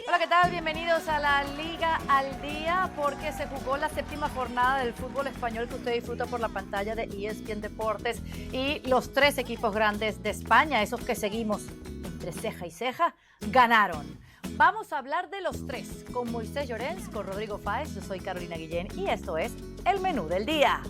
Hola, ¿qué tal? Bienvenidos a la Liga al Día, porque se jugó la séptima jornada del fútbol español que usted disfruta por la pantalla de ESPN Deportes, y los tres equipos grandes de España, esos que seguimos entre ceja y ceja, ganaron. Vamos a hablar de los tres con Moisés Llorens, con Rodrigo Fáez. Yo soy Carolina Guillén y esto es el menú del día.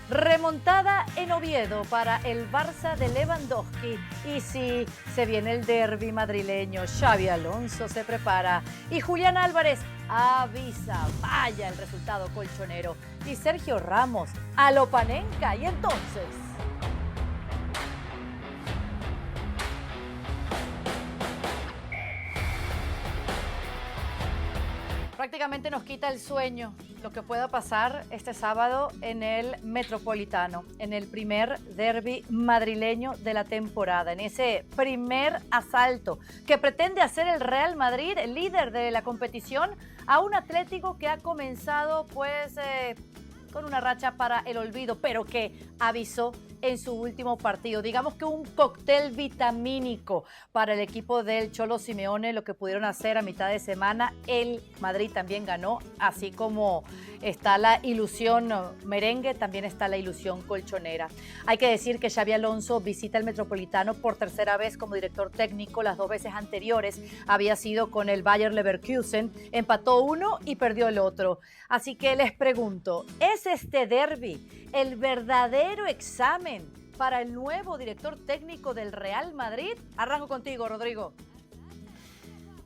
Remontada en Oviedo para el Barça de Lewandowski. Y sí, se viene el derbi madrileño. Xabi Alonso se prepara y Julián Álvarez avisa. Vaya el resultado colchonero. Y Sergio Ramos a lo Panenka. Y entonces... prácticamente nos quita el sueño lo que pueda pasar este sábado en el Metropolitano, en el primer derbi madrileño de la temporada, en ese primer asalto que pretende hacer el Real Madrid, el líder de la competición, a un Atlético que ha comenzado con una racha para el olvido, pero que avisó en su último partido. Digamos que un cóctel vitamínico para el equipo del Cholo Simeone, lo que pudieron hacer a mitad de semana. El Madrid también ganó, así como está la ilusión merengue, también está la ilusión colchonera. Hay que decir que Xabi Alonso visita el Metropolitano por tercera vez como director técnico. Las dos veces anteriores había sido con el Bayer Leverkusen, empató uno y perdió el otro. Así que les pregunto, ¿es este derbi el verdadero examen para el nuevo director técnico del Real Madrid? Arranco contigo, Rodrigo.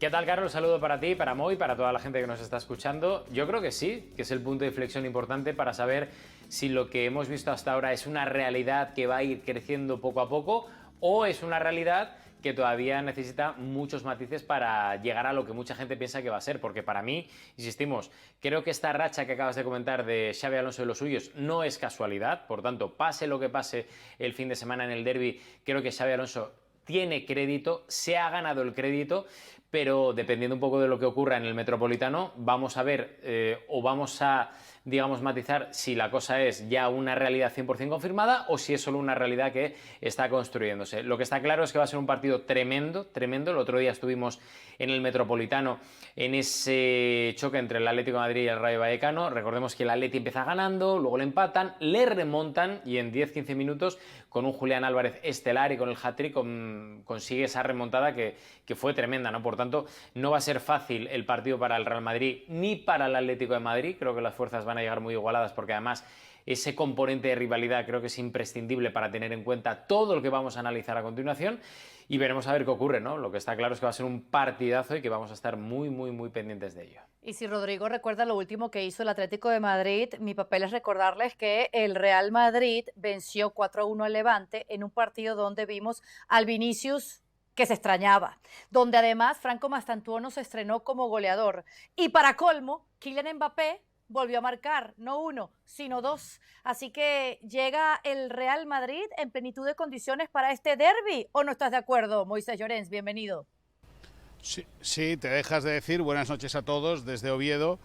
¿Qué tal, Carlos? Saludo para ti, para Mo y para toda la gente que nos está escuchando. Yo creo que sí, que es el punto de inflexión importante para saber si lo que hemos visto hasta ahora es una realidad que va a ir creciendo poco a poco o es una realidad que todavía necesita muchos matices para llegar a lo que mucha gente piensa que va a ser, porque para mí, insistimos, creo que esta racha que acabas de comentar de Xabi Alonso y los suyos no es casualidad. Por tanto, pase lo que pase el fin de semana en el derbi, creo que Xabi Alonso tiene crédito, se ha ganado el crédito, pero dependiendo un poco de lo que ocurra en el Metropolitano, vamos a ver o vamos a, digamos, matizar si la cosa es ya una realidad 100% confirmada o si es solo una realidad que está construyéndose. Lo que está claro es que va a ser un partido tremendo, tremendo. El otro día estuvimos en el Metropolitano en ese choque entre el Atlético de Madrid y el Rayo Vallecano. Recordemos que el Atleti empieza ganando, luego le empatan, le remontan y en 10-15 minutos con un Julián Álvarez estelar y con el hat-trick consigue esa remontada que fue tremenda, ¿no? Por tanto, no va a ser fácil el partido para el Real Madrid ni para el Atlético de Madrid. Creo que las fuerzas van a llegar muy igualadas porque además ese componente de rivalidad creo que es imprescindible para tener en cuenta todo lo que vamos a analizar a continuación y veremos a ver qué ocurre, ¿no? Lo que está claro es que va a ser un partidazo y que vamos a estar muy, muy, muy pendientes de ello. Y si Rodrigo recuerda lo último que hizo el Atlético de Madrid, mi papel es recordarles que el Real Madrid venció 4-1 al Levante en un partido donde vimos al Vinicius que se extrañaba, donde además Franco Mastantuono se estrenó como goleador. Y para colmo, Kylian Mbappé volvió a marcar, no uno, sino dos. Así que llega el Real Madrid en plenitud de condiciones para este derbi. ¿O no estás de acuerdo, Moisés Llorens? Bienvenido. Sí, te dejas de decir, buenas noches a todos desde Oviedo,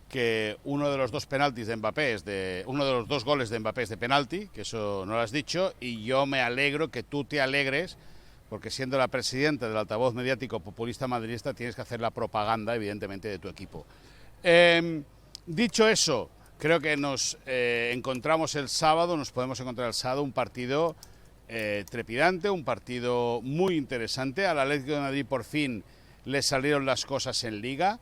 que uno de los dos penaltis de Mbappé uno de los dos goles de Mbappé es de penalti, que eso no lo has dicho, y yo me alegro que tú te alegres, porque siendo la presidenta del altavoz mediático populista madridista tienes que hacer la propaganda, evidentemente, de tu equipo. Dicho eso, creo que nos encontramos el sábado, nos podemos encontrar el sábado un partido trepidante, un partido muy interesante. Al Atlético de Madrid por fin le salieron las cosas en Liga,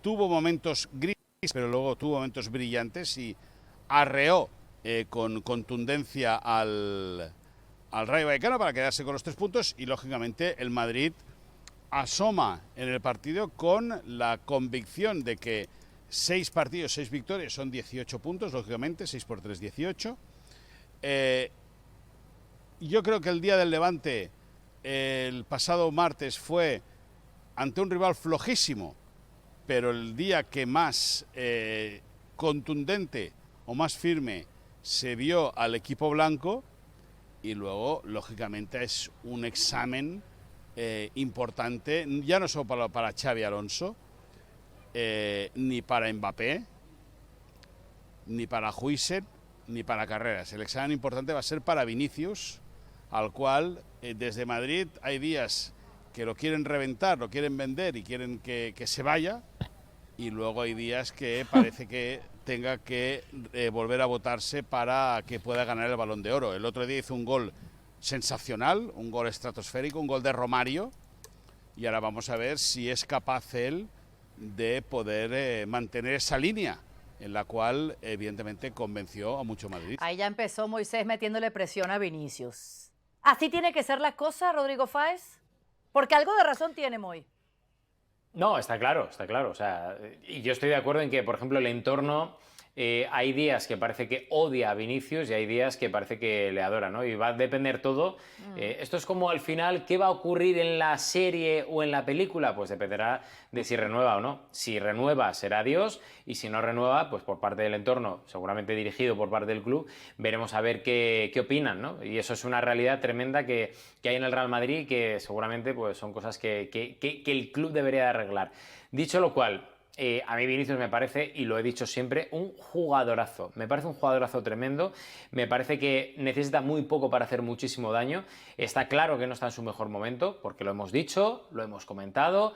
tuvo momentos grises, pero luego tuvo momentos brillantes y arreó con contundencia al Rayo Vallecano para quedarse con los 3 puntos y lógicamente el Madrid asoma en el partido con la convicción de que 6 partidos, 6 victorias son 18 puntos, lógicamente, 6 por 3, 18. Yo creo que el día del Levante, el pasado martes, fue ante un rival flojísimo, pero el día que más contundente o más firme se vio al equipo blanco. Y luego, lógicamente, es un examen importante, ya no solo para Xabi Alonso, ni para Mbappé, ni para Huijsen, ni para Carreras. El examen importante va a ser para Vinicius, al cual desde Madrid hay días que lo quieren reventar, lo quieren vender y quieren que se vaya, y luego hay días que parece que tenga que volver a votarse para que pueda ganar el Balón de Oro. El otro día hizo un gol sensacional, un gol estratosférico, un gol de Romario, y ahora vamos a ver si es capaz él de poder mantener esa línea en la cual evidentemente convenció a mucho Madrid. Ahí ya empezó Moisés metiéndole presión a Vinicius. ¿Así tiene que ser la cosa, Rodrigo Fáez? Porque algo de razón tiene Moy. No, está claro, está claro. O sea, y yo estoy de acuerdo en que, por ejemplo, el entorno, hay días que parece que odia a Vinicius y hay días que parece que le adora, ¿no? Y va a depender todo. Esto es como al final, ¿qué va a ocurrir en la serie o en la película? Pues dependerá de si renueva o no. Si renueva, será Dios, y si no renueva, pues por parte del entorno, seguramente dirigido por parte del club, veremos a ver qué opinan, ¿no? Y eso es una realidad tremenda que hay en el Real Madrid, que seguramente pues, son cosas que el club debería de arreglar. Dicho lo cual, a mí Vinicius me parece, y lo he dicho siempre, un jugadorazo. Me parece un jugadorazo tremendo. Me parece que necesita muy poco para hacer muchísimo daño. Está claro que no está en su mejor momento, porque lo hemos dicho, lo hemos comentado.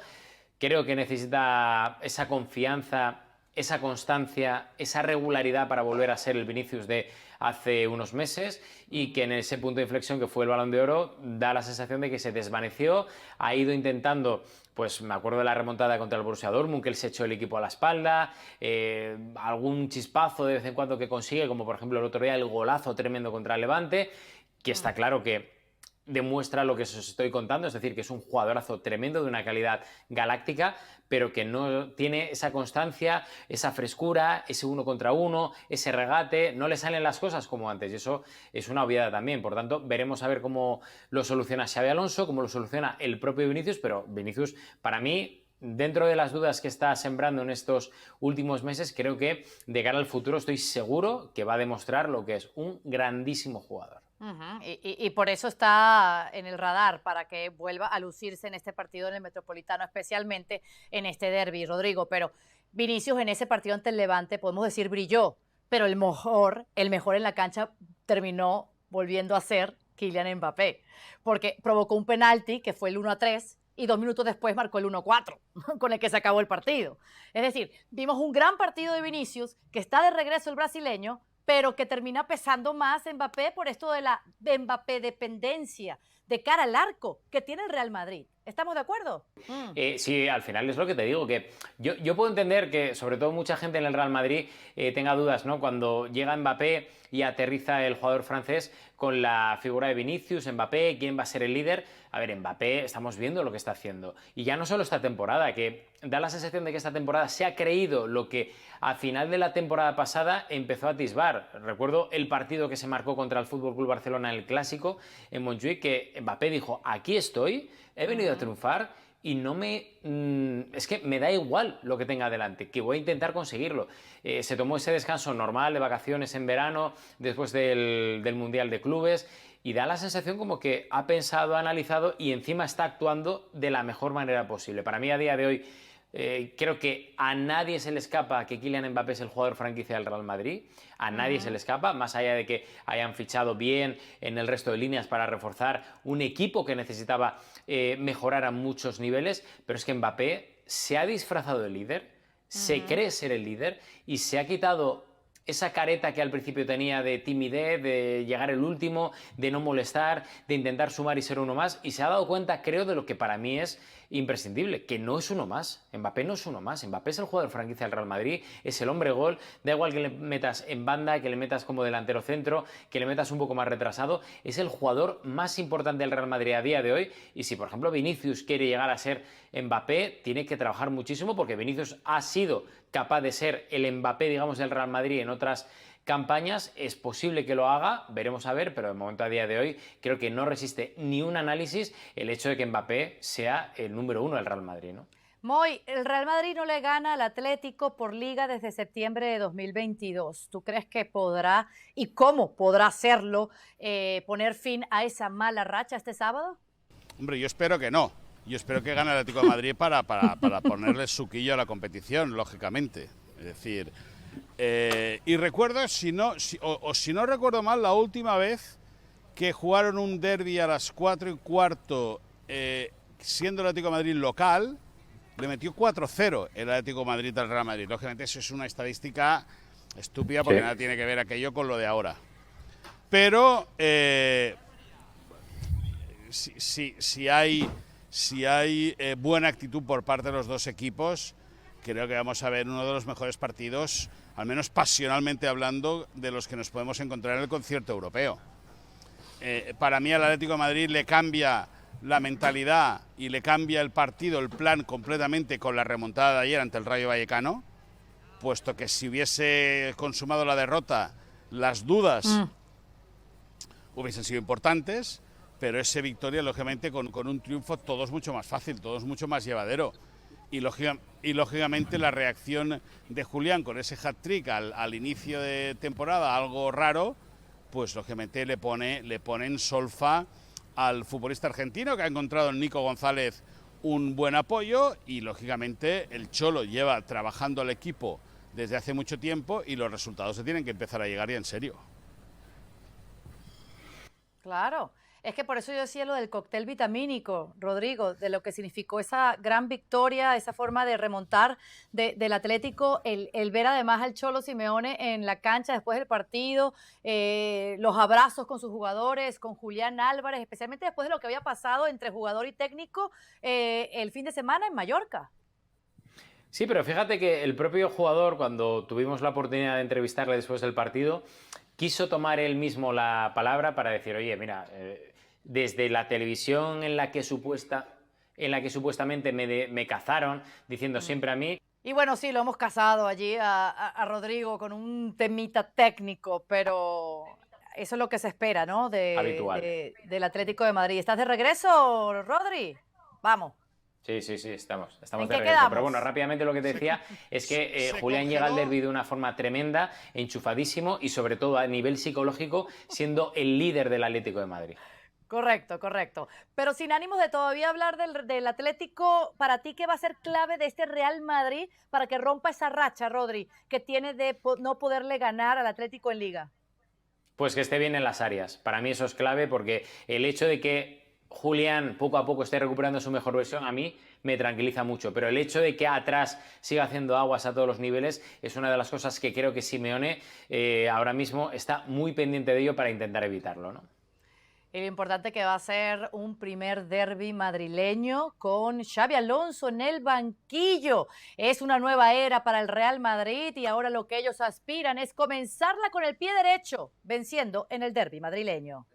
Creo que necesita esa confianza, esa constancia, esa regularidad para volver a ser el Vinicius de hace unos meses, y que en ese punto de inflexión que fue el Balón de Oro da la sensación de que se desvaneció, ha ido intentando, pues me acuerdo de la remontada contra el Borussia Dortmund, que él se echó el equipo a la espalda, algún chispazo de vez en cuando que consigue, como por ejemplo el otro día el golazo tremendo contra el Levante, que está claro que demuestra lo que os estoy contando, es decir, que es un jugadorazo tremendo de una calidad galáctica, pero que no tiene esa constancia, esa frescura, ese uno contra uno, ese regate, no le salen las cosas como antes, y eso es una obviedad también. Por tanto, veremos a ver cómo lo soluciona Xabi Alonso, cómo lo soluciona el propio Vinicius, pero Vinicius, para mí, dentro de las dudas que está sembrando en estos últimos meses, creo que de cara al futuro estoy seguro que va a demostrar lo que es un grandísimo jugador. Y por eso está en el radar, para que vuelva a lucirse en este partido en el Metropolitano, especialmente en este derbi, Rodrigo. Pero Vinicius en ese partido ante el Levante, podemos decir, brilló, pero el mejor en la cancha terminó volviendo a ser Kylian Mbappé, porque provocó un penalti que fue el 1-3 y 2 minutos después marcó el 1-4, con el que se acabó el partido. Es decir, vimos un gran partido de Vinicius, que está de regreso el brasileño, pero que termina pesando más Mbappé por esto de la Mbappé dependencia de cara al arco que tiene el Real Madrid. ¿Estamos de acuerdo? Sí, al final es lo que te digo, que yo puedo entender que sobre todo mucha gente en el Real Madrid tenga dudas, ¿no? Cuando llega Mbappé y aterriza el jugador francés con la figura de Vinicius, Mbappé, ¿quién va a ser el líder? A ver, Mbappé, estamos viendo lo que está haciendo. Y ya no solo esta temporada, que da la sensación de que esta temporada se ha creído lo que a final de la temporada pasada empezó a atisbar. Recuerdo el partido que se marcó contra el FC Barcelona en el Clásico, en Montjuïc, que Mbappé dijo, aquí estoy, he venido a triunfar y no es que me da igual lo que tenga adelante, que voy a intentar conseguirlo. Se tomó ese descanso normal de vacaciones en verano después del Mundial de Clubes, y da la sensación como que ha pensado, ha analizado y encima está actuando de la mejor manera posible. Para mí, a día de hoy, creo que a nadie se le escapa que Kylian Mbappé es el jugador franquicia del Real Madrid. A nadie se le escapa, más allá de que hayan fichado bien en el resto de líneas para reforzar un equipo que necesitaba mejorar a muchos niveles, pero es que Mbappé se ha disfrazado de líder, se cree ser el líder y se ha quitado esa careta que al principio tenía de timidez, de llegar el último, de no molestar, de intentar sumar y ser uno más, y se ha dado cuenta, creo, de lo que para mí es imprescindible, que no es uno más. Mbappé no es uno más. Mbappé es el jugador franquicia del Real Madrid, es el hombre gol, da igual que le metas en banda, que le metas como delantero centro, que le metas un poco más retrasado, es el jugador más importante del Real Madrid a día de hoy. Y si, por ejemplo, Vinicius quiere llegar a ser Mbappé, tiene que trabajar muchísimo, porque Vinicius ha sido capaz de ser el Mbappé, digamos, del Real Madrid en otras campañas. Es posible que lo haga, veremos a ver, pero de momento, a día de hoy, creo que no resiste ni un análisis el hecho de que Mbappé sea el número uno del Real Madrid, ¿no? Moy, el Real Madrid no le gana al Atlético por Liga desde septiembre de 2022. ¿Tú crees que podrá y cómo podrá hacerlo, poner fin a esa mala racha este sábado? Hombre, yo espero que no. Yo espero que gane el Atlético de Madrid para ponerle suquillo a la competición, lógicamente. Es decir, y recuerdo, si no recuerdo mal, la última vez que jugaron un derbi a las 4:15 siendo el Atlético de Madrid local, le metió 4-0 el Atlético de Madrid al Real Madrid. Lógicamente eso es una estadística estúpida porque nada tiene que ver aquello con lo de ahora. Pero si hay buena actitud por parte de los dos equipos, creo que vamos a ver uno de los mejores partidos, al menos pasionalmente hablando, de los que nos podemos encontrar en el concierto europeo. Para mí al Atlético de Madrid le cambia la mentalidad y le cambia el partido, el plan completamente con la remontada de ayer ante el Rayo Vallecano, puesto que si hubiese consumado la derrota, las dudas hubiesen sido importantes, pero esa victoria, lógicamente, con un triunfo todo es mucho más fácil, todo es mucho más llevadero. Y lógicamente la reacción de Julián con ese hat-trick al inicio de temporada, algo raro, pues lógicamente le pone en solfa al futbolista argentino, que ha encontrado en Nico González un buen apoyo, y lógicamente el Cholo lleva trabajando al equipo desde hace mucho tiempo y los resultados se tienen que empezar a llegar ya en serio. Claro, es que por eso yo decía lo del cóctel vitamínico, Rodrigo, de lo que significó esa gran victoria, esa forma de remontar del Atlético, el ver además al Cholo Simeone en la cancha después del partido, los abrazos con sus jugadores, con Julián Álvarez, especialmente después de lo que había pasado entre jugador y técnico el fin de semana en Mallorca. Sí, pero fíjate que el propio jugador, cuando tuvimos la oportunidad de entrevistarle después del partido, quiso tomar él mismo la palabra para decir, oye, mira, desde la televisión en la que supuestamente me cazaron, diciendo siempre a mí. Y bueno, sí, lo hemos cazado allí a Rodrigo con un temita técnico, pero eso es lo que se espera, ¿no? Del Atlético de Madrid. ¿Estás de regreso, Rodri? Vamos. Sí, estamos de ¿En qué regreso. quedamos? Pero bueno, rápidamente lo que te decía es que Julián llega al derbi de una forma tremenda, enchufadísimo y sobre todo a nivel psicológico siendo el líder del Atlético de Madrid. Correcto. Pero sin ánimos de todavía hablar del Atlético, para ti, ¿qué va a ser clave de este Real Madrid para que rompa esa racha, Rodri, que tiene de no poderle ganar al Atlético en Liga? Pues que esté bien en las áreas. Para mí eso es clave porque el hecho de que Julián poco a poco esté recuperando su mejor versión, a mí me tranquiliza mucho, pero el hecho de que atrás siga haciendo aguas a todos los niveles es una de las cosas que creo que Simeone ahora mismo está muy pendiente de ello para intentar evitarlo, ¿no? Y lo importante que va a ser un primer derbi madrileño con Xabi Alonso en el banquillo. Es una nueva era para el Real Madrid y ahora lo que ellos aspiran es comenzarla con el pie derecho, venciendo en el derbi madrileño.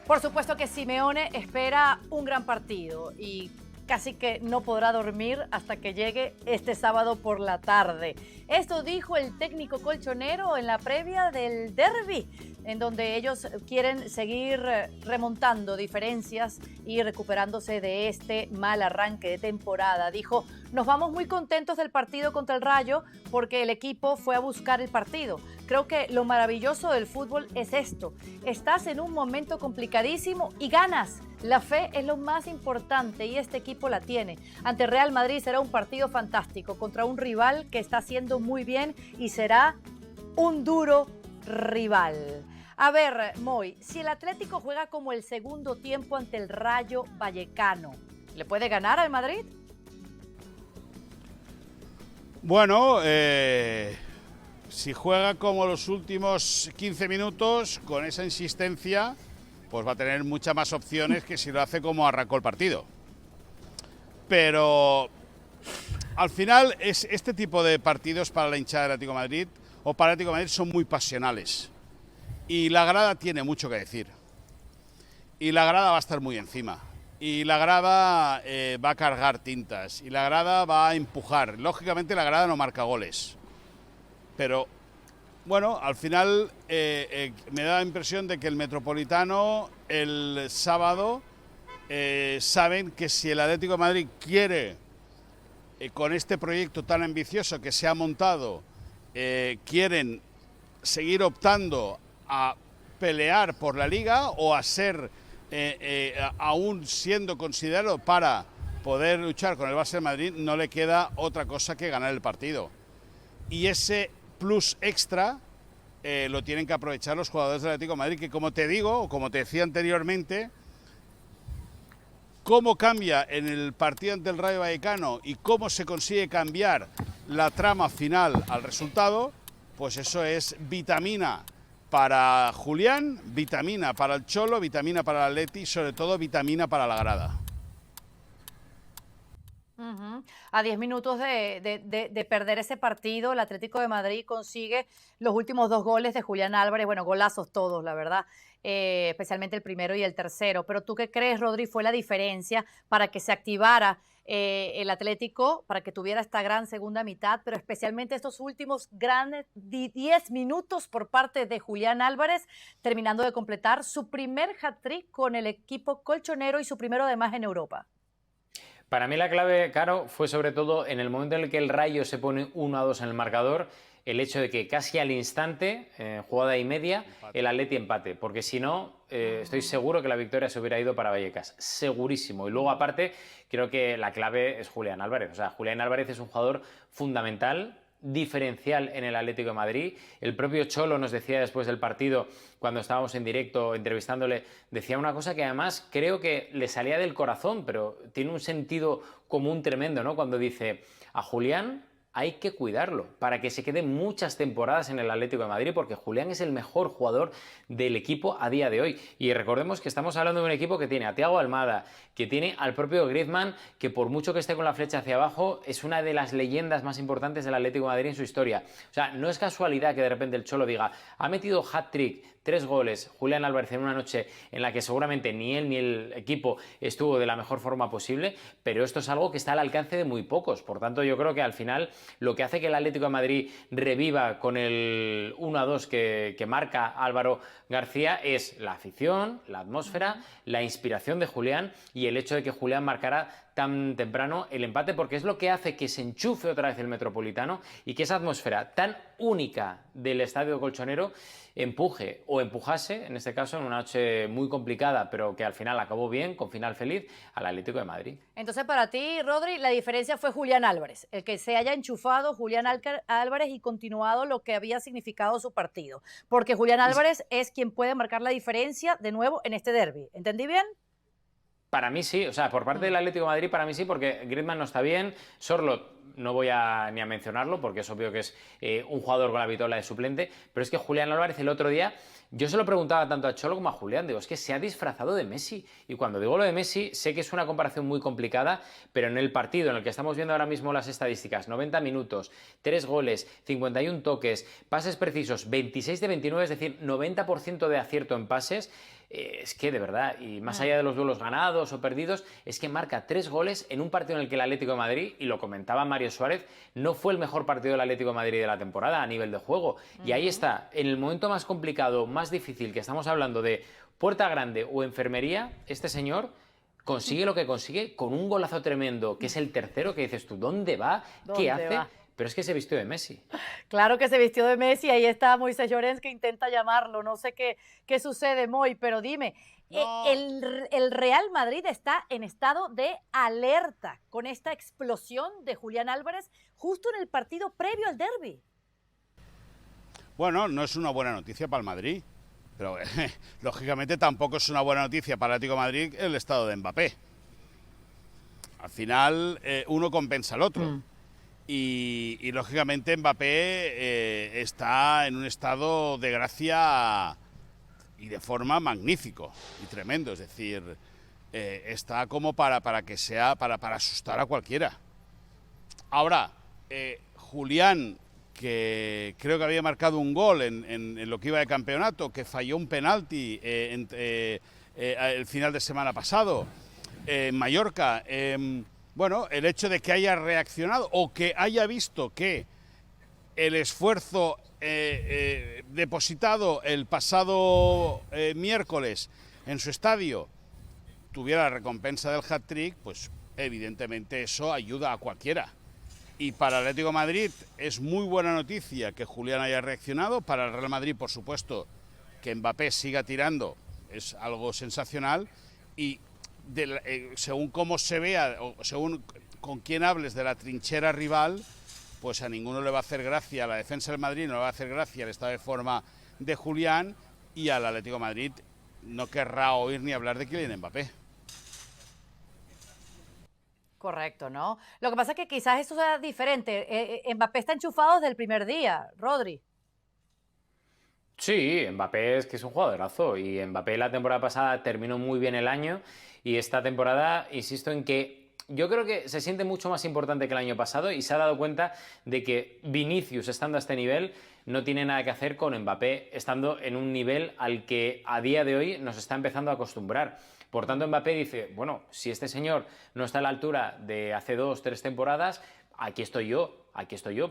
Por supuesto que Simeone espera un gran partido y casi que no podrá dormir hasta que llegue este sábado por la tarde. Esto dijo el técnico colchonero en la previa del derbi, en donde ellos quieren seguir remontando diferencias y recuperándose de este mal arranque de temporada. Dijo, nos vamos muy contentos del partido contra el Rayo porque el equipo fue a buscar el partido. Creo que lo maravilloso del fútbol es esto. Estás en un momento complicadísimo y ganas. La fe es lo más importante y este equipo la tiene. Ante Real Madrid será un partido fantástico contra un rival que está haciendo muy bien y será un duro rival. A ver, Moy, si el Atlético juega como el segundo tiempo ante el Rayo Vallecano, ¿le puede ganar al Madrid? Bueno, si juega como los últimos 15 minutos, con esa insistencia, pues va a tener muchas más opciones que si lo hace como arrancó el partido. Pero al final, este tipo de partidos para la hinchada del Atlético de Madrid o para el Atlético de Madrid son muy pasionales. Y la grada tiene mucho que decir. Y la grada va a estar muy encima. Y la grada va a cargar tintas. Y la grada va a empujar. Lógicamente la grada no marca goles. Pero, bueno, al final me da la impresión de que el Metropolitano el sábado saben que si el Atlético de Madrid quiere, con este proyecto tan ambicioso que se ha montado, quieren seguir optando a pelear por la Liga o a ser, aún siendo considerado para poder luchar con el Barça de Madrid, no le queda otra cosa que ganar el partido. Y ese plus extra lo tienen que aprovechar los jugadores del Atlético de Madrid, que como te digo, o como te decía anteriormente, cómo cambia en el partido ante el Rayo Vallecano y cómo se consigue cambiar la trama final al resultado, pues eso es vitamina para Julián, vitamina para el Cholo, vitamina para el Atleti y sobre todo vitamina para la grada. A 10 minutos de perder ese partido, el Atlético de Madrid consigue los últimos 2 goles de Julián Álvarez, bueno, golazos todos, la verdad, especialmente el primero y el tercero. Pero ¿tú qué crees, Rodri, fue la diferencia para que se activara el Atlético, para que tuviera esta gran segunda mitad, pero especialmente estos últimos grandes 10 minutos por parte de Julián Álvarez, terminando de completar su primer hat-trick con el equipo colchonero y su primero además en Europa? Para mí la clave, Caro, fue sobre todo en el momento en el que el Rayo se pone 1-2 en el marcador, el hecho de que casi al instante, jugada y media, el Atleti empate, porque si no, estoy seguro que la victoria se hubiera ido para Vallecas, segurísimo. Y luego aparte, creo que la clave es Julián Álvarez. O sea, Julián Álvarez es un jugador fundamental, diferencial en el Atlético de Madrid. El propio Cholo nos decía después del partido, cuando estábamos en directo entrevistándole, decía una cosa que además creo que le salía del corazón, pero tiene un sentido común tremendo, ¿no? Cuando dice, a Julián hay que cuidarlo para que se quede muchas temporadas en el Atlético de Madrid, porque Julián es el mejor jugador del equipo a día de hoy. Y recordemos que estamos hablando de un equipo que tiene a Thiago Almada, que tiene al propio Griezmann, que por mucho que esté con la flecha hacia abajo, es una de las leyendas más importantes del Atlético de Madrid en su historia. O sea, no es casualidad que de repente el Cholo diga, ha metido hat-trick, 3 goles, Julián Álvarez en una noche en la que seguramente ni él ni el equipo estuvo de la mejor forma posible, pero esto es algo que está al alcance de muy pocos. Por tanto, yo creo que al final lo que hace que el Atlético de Madrid reviva con el 1-2 que marca Álvaro García es la afición, la atmósfera, la inspiración de Julián y el hecho de que Julián marcara tan temprano el empate, porque es lo que hace que se enchufe otra vez el Metropolitano y que esa atmósfera tan única del estadio colchonero empuje o empujase, en este caso en una noche muy complicada, pero que al final acabó bien, con final feliz, al Atlético de Madrid. Entonces, para ti, Rodri, la diferencia fue Julián Álvarez, el que se haya enchufado Julián Álvarez y continuado lo que había significado su partido, porque Julián Álvarez es quien puede marcar la diferencia de nuevo en este derbi. ¿Entendí bien? Para mí sí, o sea, por parte del Atlético de Madrid, para mí sí, porque Griezmann no está bien, Sorloth no voy ni a mencionarlo, porque es obvio que es un jugador con la vitola de suplente, pero es que Julián Álvarez el otro día, yo se lo preguntaba tanto a Cholo como a Julián, digo, es que se ha disfrazado de Messi, y cuando digo lo de Messi, sé que es una comparación muy complicada, pero en el partido en el que estamos viendo ahora mismo las estadísticas, 90 minutos, 3 goles, 51 toques, pases precisos, 26 de 29, es decir, 90% de acierto en pases, es que de verdad, y más allá de los duelos ganados o perdidos, es que marca 3 goles en un partido en el que el Atlético de Madrid, y lo comentaba Mario Suárez, no fue el mejor partido del Atlético de Madrid de la temporada a nivel de juego. Y ahí está, en el momento más complicado, más difícil, que estamos hablando de puerta grande o enfermería, este señor consigue lo que consigue con un golazo tremendo, que es el tercero, que dices tú, ¿dónde va? ¿Qué hace? Pero es que se vistió de Messi. Claro que se vistió de Messi, ahí está Moisés Llorens que intenta llamarlo, no sé qué sucede, Moy, pero dime, no. El Real Madrid está en estado de alerta con esta explosión de Julián Álvarez justo en el partido previo al derbi. Bueno, no es una buena noticia para el Madrid, pero lógicamente tampoco es una buena noticia para el Atlético de Madrid el estado de Mbappé. Al final uno compensa al otro. Y lógicamente Mbappé está en un estado de gracia y de forma magnífico y tremendo, es decir, está como para que sea, para asustar a cualquiera. Ahora, Julián, que creo que había marcado un gol en lo que iba de campeonato, que falló un penalti el final de semana pasado en Mallorca, bueno, el hecho de que haya reaccionado o que haya visto que el esfuerzo depositado el pasado miércoles en su estadio tuviera la recompensa del hat-trick, pues evidentemente eso ayuda a cualquiera. Y para el Atlético de Madrid es muy buena noticia que Julián haya reaccionado. Para el Real Madrid, por supuesto, que Mbappé siga tirando es algo sensacional. Y según cómo se vea, o según con quién hables de la trinchera rival, pues a ninguno le va a hacer gracia, a la defensa del Madrid no le va a hacer gracia el estado de forma de Julián, y al Atlético de Madrid no querrá oír ni hablar de Kylian Mbappé. Correcto, ¿no? Lo que pasa es que quizás eso sea diferente. Mbappé está enchufado desde el primer día, Rodri. Sí, Mbappé es que es un jugadorazo y Mbappé la temporada pasada terminó muy bien el año y esta temporada, insisto en que yo creo que se siente mucho más importante que el año pasado y se ha dado cuenta de que Vinicius, estando a este nivel, no tiene nada que hacer con Mbappé, estando en un nivel al que a día de hoy nos está empezando a acostumbrar. Por tanto, Mbappé dice, bueno, si este señor no está a la altura de hace 2 o 3 temporadas, aquí estoy yo,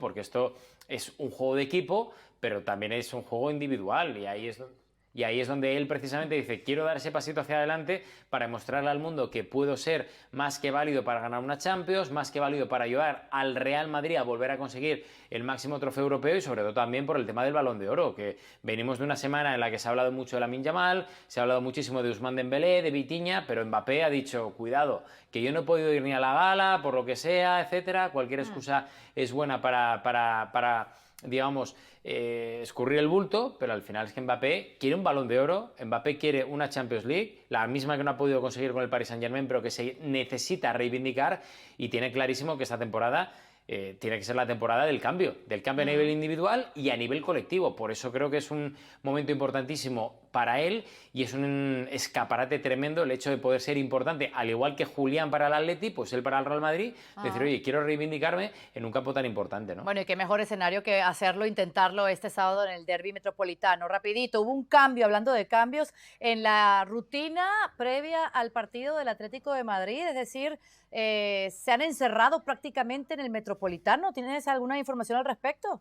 porque esto es un juego de equipo, pero también es un juego individual y ahí es donde él precisamente dice, quiero dar ese pasito hacia adelante para mostrarle al mundo que puedo ser más que válido para ganar una Champions, más que válido para ayudar al Real Madrid a volver a conseguir el máximo trofeo europeo y sobre todo también por el tema del Balón de Oro, que venimos de una semana en la que se ha hablado mucho de Lamine Yamal, se ha hablado muchísimo de Ousmane Dembélé, de Vitinha, pero Mbappé ha dicho, cuidado, que yo no he podido ir ni a la gala, por lo que sea, etcétera, cualquier excusa es buena para digamos, escurrir el bulto, pero al final es que Mbappé quiere un Balón de Oro, Mbappé quiere una Champions League, la misma que no ha podido conseguir con el Paris Saint-Germain, pero que se necesita reivindicar y tiene clarísimo que esta temporada tiene que ser la temporada del cambio a nivel individual y a nivel colectivo. Por eso creo que es un momento importantísimo para él y es un escaparate tremendo el hecho de poder ser importante, al igual que Julián para el Atleti, pues él para el Real Madrid, decir, oye, quiero reivindicarme en un campo tan importante, ¿no? Bueno, y qué mejor escenario que hacerlo, intentarlo este sábado en el Derbi Metropolitano. Rapidito, hubo un cambio, hablando de cambios, en la rutina previa al partido del Atlético de Madrid, es decir, se han encerrado prácticamente en el Metropolitano. ¿Tienes alguna información al respecto?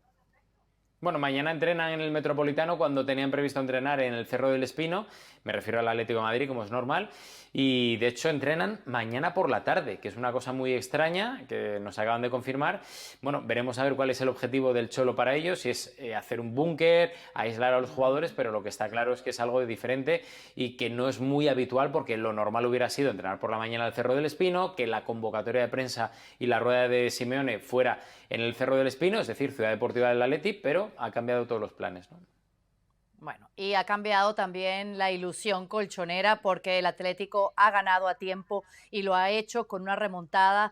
Bueno, mañana entrenan en el Metropolitano cuando tenían previsto entrenar en el Cerro del Espino, me refiero al Atlético de Madrid, como es normal, y de hecho entrenan mañana por la tarde, que es una cosa muy extraña, que nos acaban de confirmar. Bueno, veremos a ver cuál es el objetivo del Cholo para ellos, si es hacer un búnker, aislar a los jugadores, pero lo que está claro es que es algo diferente y que no es muy habitual, porque lo normal hubiera sido entrenar por la mañana al Cerro del Espino, que la convocatoria de prensa y la rueda de Simeone fuera en el Cerro del Espino, es decir, Ciudad Deportiva del Atleti, pero ha cambiado todos los planes, ¿no? Bueno, y ha cambiado también la ilusión colchonera porque el Atlético ha ganado a tiempo y lo ha hecho con una remontada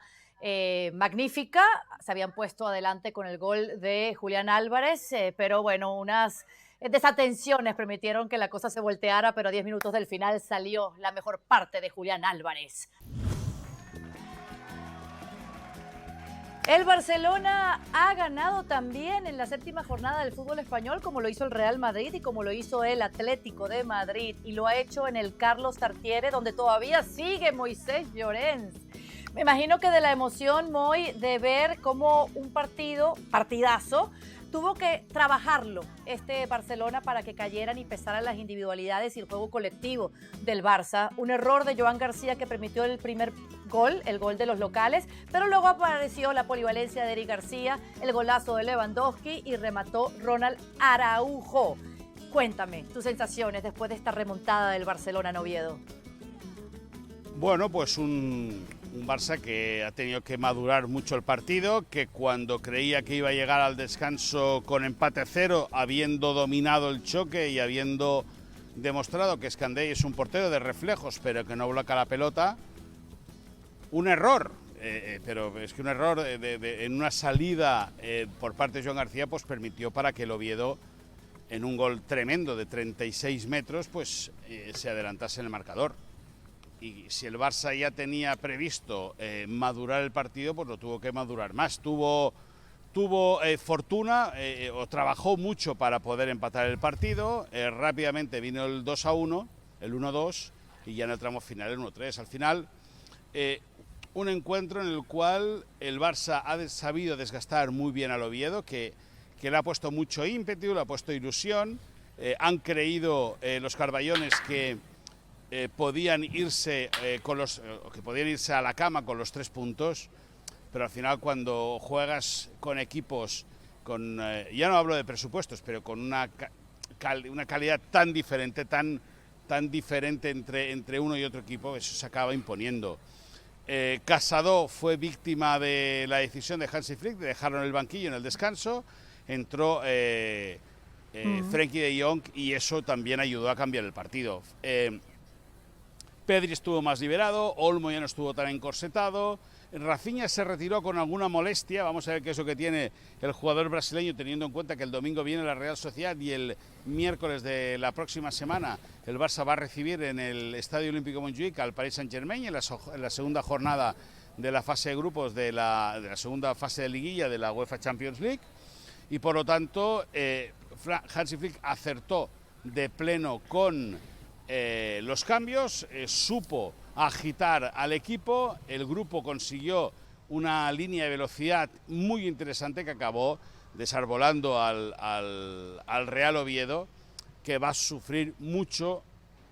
magnífica. Se habían puesto adelante con el gol de Julián Álvarez, pero bueno, unas desatenciones permitieron que la cosa se volteara, pero a 10 minutos del final salió la mejor parte de Julián Álvarez. El Barcelona ha ganado también en la 7ª jornada del fútbol español, como lo hizo el Real Madrid y como lo hizo el Atlético de Madrid. Y lo ha hecho en el Carlos Tartiere, donde todavía sigue Moisés Llorens. Me imagino que de la emoción, Moy, de ver cómo un partidazo, tuvo que trabajarlo este Barcelona para que cayeran y pesaran las individualidades y el juego colectivo del Barça. Un error de Joan García que permitió el primer gol, el gol de los locales, pero luego apareció la polivalencia de Eric García, el golazo de Lewandowski y remató Ronald Araujo. Cuéntame tus sensaciones después de esta remontada del Barcelona en Oviedo. Bueno, pues un Barça que ha tenido que madurar mucho el partido, que cuando creía que iba a llegar al descanso con empate 0, habiendo dominado el choque y habiendo demostrado que Scandell es un portero de reflejos, pero que no bloquea la pelota, un error, pero es que un error en una salida por parte de Joan García pues permitió para que el Oviedo, en un gol tremendo de 36 metros, pues se adelantase en el marcador. Y si el Barça ya tenía previsto madurar el partido, pues lo tuvo que madurar más. Tuvo fortuna, o trabajó mucho para poder empatar el partido. Rápidamente vino el 2-1, el 1-2, y ya en el tramo final el 1-3. Al final, un encuentro en el cual el Barça ha sabido desgastar muy bien al Oviedo, que le ha puesto mucho ímpetu, le ha puesto ilusión. Han creído los carballones que podían irse a la cama con los 3 puntos, pero al final cuando juegas con equipos con, ya no hablo de presupuestos, pero con una calidad tan diferente, tan diferente entre uno y otro equipo, eso se acaba imponiendo. Casado fue víctima de la decisión de Hansi Flick de dejarlo en el banquillo en el descanso. Entró Frenkie de Jong y eso también ayudó a cambiar el partido. Pedri estuvo más liberado, Olmo ya no estuvo tan encorsetado, Rafinha se retiró con alguna molestia, vamos a ver qué es lo que tiene el jugador brasileño, teniendo en cuenta que el domingo viene la Real Sociedad y el miércoles de la próxima semana el Barça va a recibir en el Estadio Olímpico Montjuïc al Paris Saint-Germain en la segunda jornada de la fase de grupos de la segunda fase de liguilla de la UEFA Champions League, y por lo tanto Hansi Flick acertó de pleno con los cambios, supo agitar al equipo, el grupo consiguió una línea de velocidad muy interesante que acabó desarbolando al Real Oviedo, que va a sufrir mucho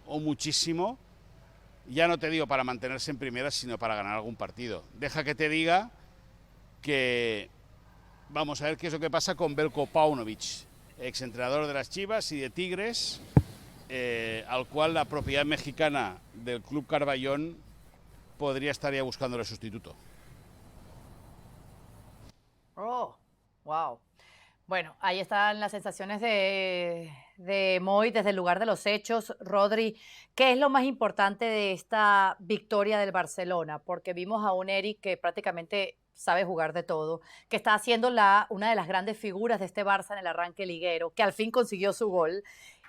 o muchísimo, ya no te digo para mantenerse en primera, sino para ganar algún partido. Deja que te diga que vamos a ver qué es lo que pasa con Belko Paunovic, exentrenador de las Chivas y de Tigres, al cual la propiedad mexicana del Club Carballón podría estar ya buscándole sustituto. Oh, wow. Bueno, ahí están las sensaciones de Moy desde el lugar de los hechos. Rodri, ¿qué es lo más importante de esta victoria del Barcelona? Porque vimos a un Eric que prácticamente sabe jugar de todo, que está haciendo una de las grandes figuras de este Barça en el arranque liguero, que al fin consiguió su gol.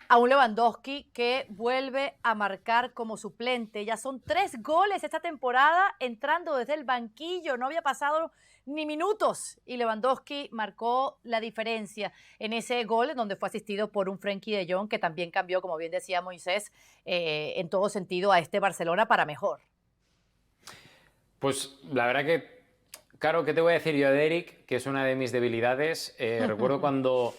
A un Lewandowski que vuelve a marcar como suplente. Ya son 3 goles esta temporada entrando desde el banquillo. No había pasado ni minutos y Lewandowski marcó la diferencia en ese gol en donde fue asistido por un Frenkie de Jong que también cambió, como bien decía Moisés, en todo sentido a este Barcelona para mejor. Pues la verdad que, claro, ¿qué te voy a decir yo de Eric? Que es una de mis debilidades. Recuerdo cuando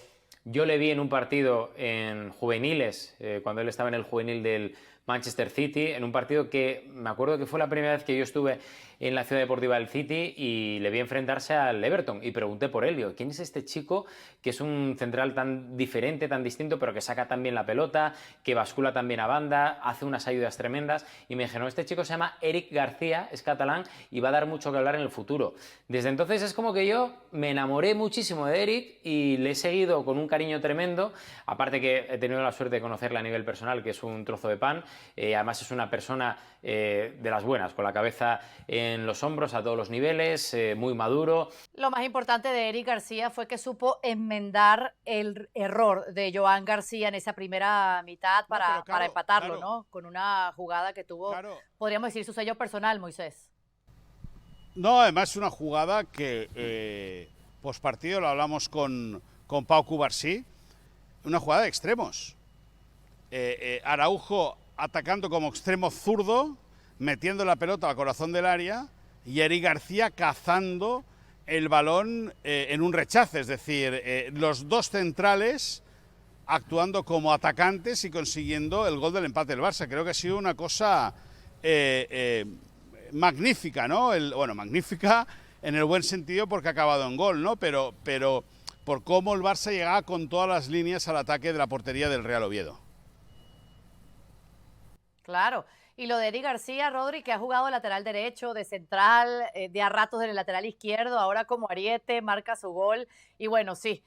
yo le vi en un partido en juveniles, cuando él estaba en el juvenil del Manchester City, en un partido que me acuerdo que fue la primera vez que yo estuve en la Ciudad Deportiva del City y le vi enfrentarse al Everton y pregunté por él, digo, ¿quién es este chico que es un central tan diferente, tan distinto, pero que saca tan bien la pelota, que bascula tan bien a banda, hace unas ayudas tremendas? Y me dijeron, este chico se llama Eric García, es catalán y va a dar mucho que hablar en el futuro. Desde entonces es como que yo me enamoré muchísimo de Eric y le he seguido con un cariño tremendo, aparte que he tenido la suerte de conocerle a nivel personal, que es un trozo de pan. Además es una persona de las buenas, con la cabeza en los hombros a todos los niveles, muy maduro. Lo más importante de Eric García fue que supo enmendar el error de Joan García en esa primera mitad para empatarlo, ¿no? Con una jugada que tuvo, podríamos decir, su sello personal, Moisés. No, además es una jugada que pospartido lo hablamos con Pau Cubarsí, una jugada de extremos. Araujo atacando como extremo zurdo, metiendo la pelota al corazón del área, y Eric García cazando el balón en un rechace, es decir, los dos centrales actuando como atacantes y consiguiendo el gol del empate del Barça. Creo que ha sido una cosa magnífica, ¿no? Bueno, magnífica en el buen sentido porque ha acabado en gol, ¿no? Pero por cómo el Barça llegaba con todas las líneas al ataque de la portería del Real Oviedo. Claro, y lo de Eric García, Rodri, que ha jugado lateral derecho, de central, de a ratos del lateral izquierdo, ahora como ariete, marca su gol. Y bueno, sí,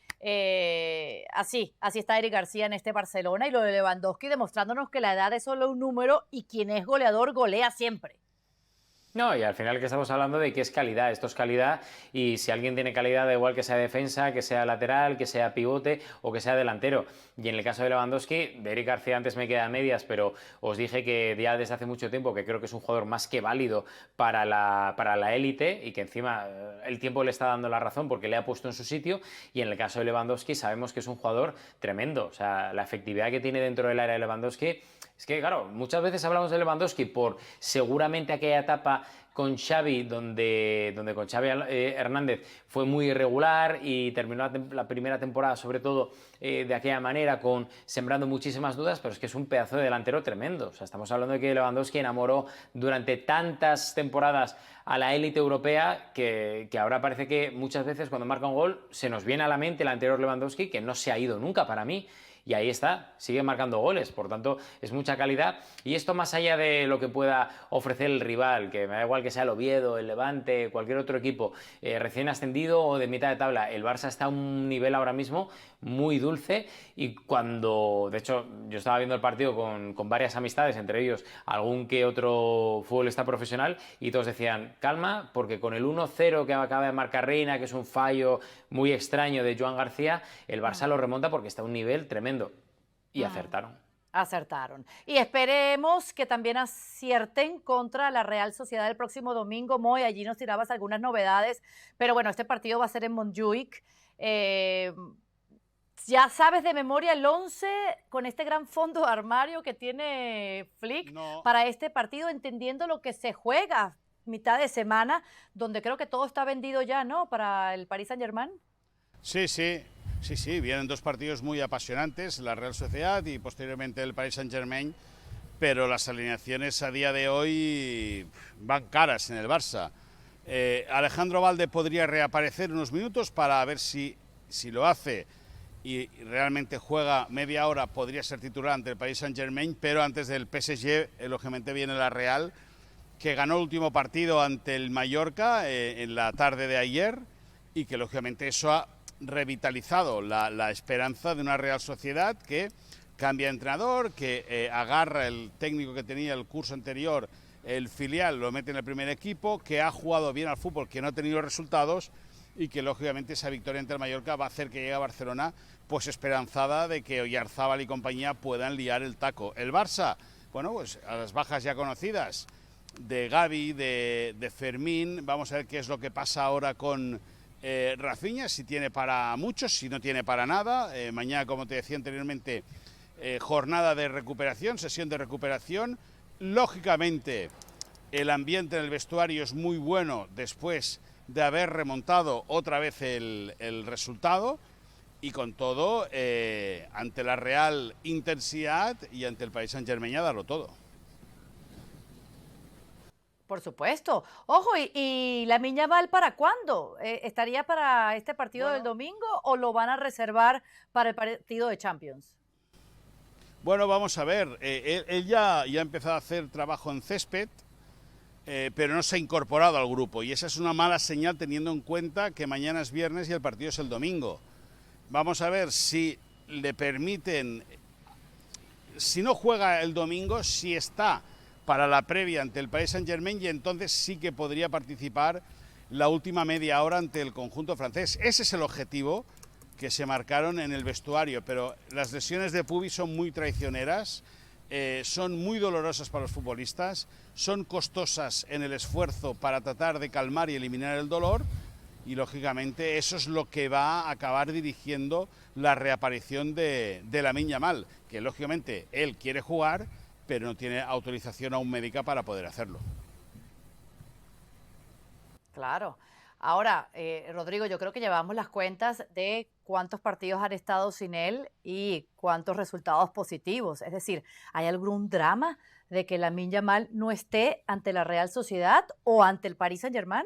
así está Eric García en este Barcelona. Y lo de Lewandowski demostrándonos que la edad es solo un número y quien es goleador golea siempre. No, y al final que estamos hablando de que es calidad, esto es calidad, y si alguien tiene calidad, da igual que sea defensa, que sea lateral, que sea pivote o que sea delantero. Y en el caso de Lewandowski, de Eric García antes me queda a medias, pero os dije que ya desde hace mucho tiempo que creo que es un jugador más que válido para la élite y que encima el tiempo le está dando la razón porque le ha puesto en su sitio. Y en el caso de Lewandowski sabemos que es un jugador tremendo, o sea, la efectividad que tiene dentro del área de Lewandowski. Es que, claro, muchas veces hablamos de Lewandowski por seguramente aquella etapa con Xavi, donde con Xavi Hernández fue muy irregular y terminó la primera temporada, sobre todo, de aquella manera, sembrando muchísimas dudas, pero es que es un pedazo de delantero tremendo. O sea, estamos hablando de que Lewandowski enamoró durante tantas temporadas a la élite europea que ahora parece que muchas veces cuando marca un gol se nos viene a la mente el anterior Lewandowski, que no se ha ido nunca para mí. y ahí está, sigue marcando goles, por tanto es mucha calidad, y esto más allá de lo que pueda ofrecer el rival, que me da igual que sea el Oviedo, el Levante, cualquier otro equipo recién ascendido o de mitad de tabla, el Barça está a un nivel ahora mismo muy dulce, y cuando, de hecho, yo estaba viendo el partido con varias amistades, entre ellos algún que otro futbolista profesional, y todos decían, calma, porque con el 1-0 que acaba de marcar Reina, que es un fallo muy extraño de Joan García, el Barça lo remonta porque está a un nivel tremendo. Y acertaron. Acertaron. Y esperemos que también acierten contra la Real Sociedad el próximo domingo. Moy, allí nos tirabas algunas novedades, pero bueno, este partido va a ser en Montjuic. ¿Ya sabes de memoria el 11 con este gran fondo de armario que tiene Flick para este partido, entendiendo lo que se juega mitad de semana, donde creo que todo está vendido ya, ¿no? Para el Paris Saint-Germain. Sí, vienen dos partidos muy apasionantes, la Real Sociedad y posteriormente el Paris Saint-Germain, pero las alineaciones a día de hoy van caras en el Barça. Alejandro Valde podría reaparecer unos minutos para ver si lo hace y realmente juega media hora, podría ser titular ante el Paris Saint-Germain, pero antes del PSG, lógicamente viene la Real, que ganó el último partido ante el Mallorca en la tarde de ayer, y que lógicamente eso ha revitalizado la esperanza de una Real Sociedad que cambia de entrenador, que agarra el técnico que tenía el curso anterior, el filial, lo mete en el primer equipo, que ha jugado bien al fútbol, que no ha tenido resultados, y que lógicamente esa victoria ante el Mallorca va a hacer que llegue a Barcelona pues esperanzada de que Oyarzábal y compañía puedan liar el taco. El Barça, bueno, pues a las bajas ya conocidas de Gavi, de Fermín, vamos a ver qué es lo que pasa ahora con Rafinha, si tiene para muchos, si no tiene para nada. Mañana, como te decía anteriormente, jornada de recuperación, sesión de recuperación. Lógicamente, el ambiente en el vestuario es muy bueno después de haber remontado otra vez el resultado, y con todo, ante la Real, intensidad, y ante el Paris Saint-Germain a darlo todo. Por supuesto. Ojo, ¿y Lamine Yamal para cuándo? ¿Estaría para este partido del domingo o lo van a reservar para el partido de Champions? Bueno, vamos a ver. Él ya ha empezado a hacer trabajo en césped, pero no se ha incorporado al grupo, y esa es una mala señal teniendo en cuenta que mañana es viernes y el partido es el domingo. Vamos a ver si le permiten, si no juega el domingo, si está para la previa ante el Paris Saint-Germain, y entonces sí que podría participar la última media hora ante el conjunto francés. Ese es el objetivo que se marcaron en el vestuario, pero las lesiones de Pubi son muy traicioneras, son muy dolorosas para los futbolistas, son costosas en el esfuerzo para tratar de calmar y eliminar el dolor, y lógicamente eso es lo que va a acabar dirigiendo la reaparición de Lamine Yamal, que lógicamente él quiere jugar, pero no tiene autorización aún médica para poder hacerlo. Claro. Ahora, Rodrigo, yo creo que llevamos las cuentas de cuántos partidos han estado sin él y cuántos resultados positivos. Es decir, ¿hay algún drama de que Lamine Yamal no esté ante la Real Sociedad o ante el Paris Saint-Germain?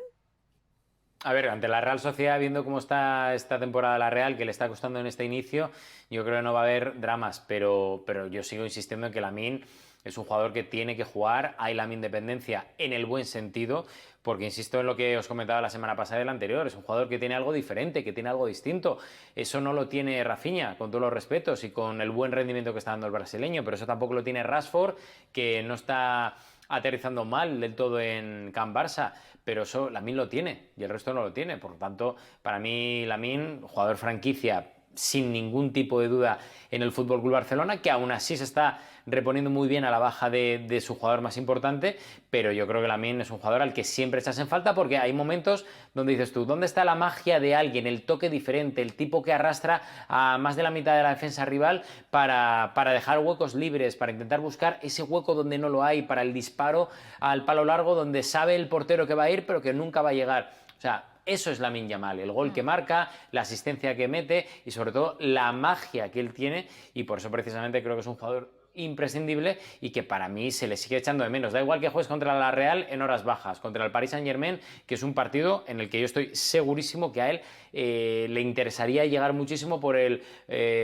A ver, ante la Real Sociedad, viendo cómo está esta temporada la Real, que le está costando en este inicio, yo creo que no va a haber dramas, pero yo sigo insistiendo en que Lamine es un jugador que tiene que jugar, hay Lamine dependencia en el buen sentido, porque insisto en lo que os comentaba la semana pasada y la anterior, es un jugador que tiene algo diferente, que tiene algo distinto. Eso no lo tiene Rafinha, con todos los respetos y con el buen rendimiento que está dando el brasileño, pero eso tampoco lo tiene Rashford, que no está aterrizando mal del todo en Can Barça, pero eso Lamine lo tiene y el resto no lo tiene. Por lo tanto, para mí Lamine, jugador franquicia sin ningún tipo de duda en el FC Barcelona, que aún así se está reponiendo muy bien a la baja de su jugador más importante, pero yo creo que Lamine es un jugador al que siempre echas en falta, porque hay momentos donde dices tú, ¿dónde está la magia de alguien, el toque diferente, el tipo que arrastra a más de la mitad de la defensa rival para dejar huecos libres, para intentar buscar ese hueco donde no lo hay, para el disparo al palo largo donde sabe el portero que va a ir pero que nunca va a llegar? O sea, eso es Lamine Yamal, el gol que marca, la asistencia que mete y sobre todo la magia que él tiene, y por eso precisamente creo que es un jugador imprescindible y que para mí se le sigue echando de menos. Da igual que juegues contra la Real en horas bajas, contra el Paris Saint-Germain, que es un partido en el que yo estoy segurísimo que a él le interesaría llegar muchísimo por el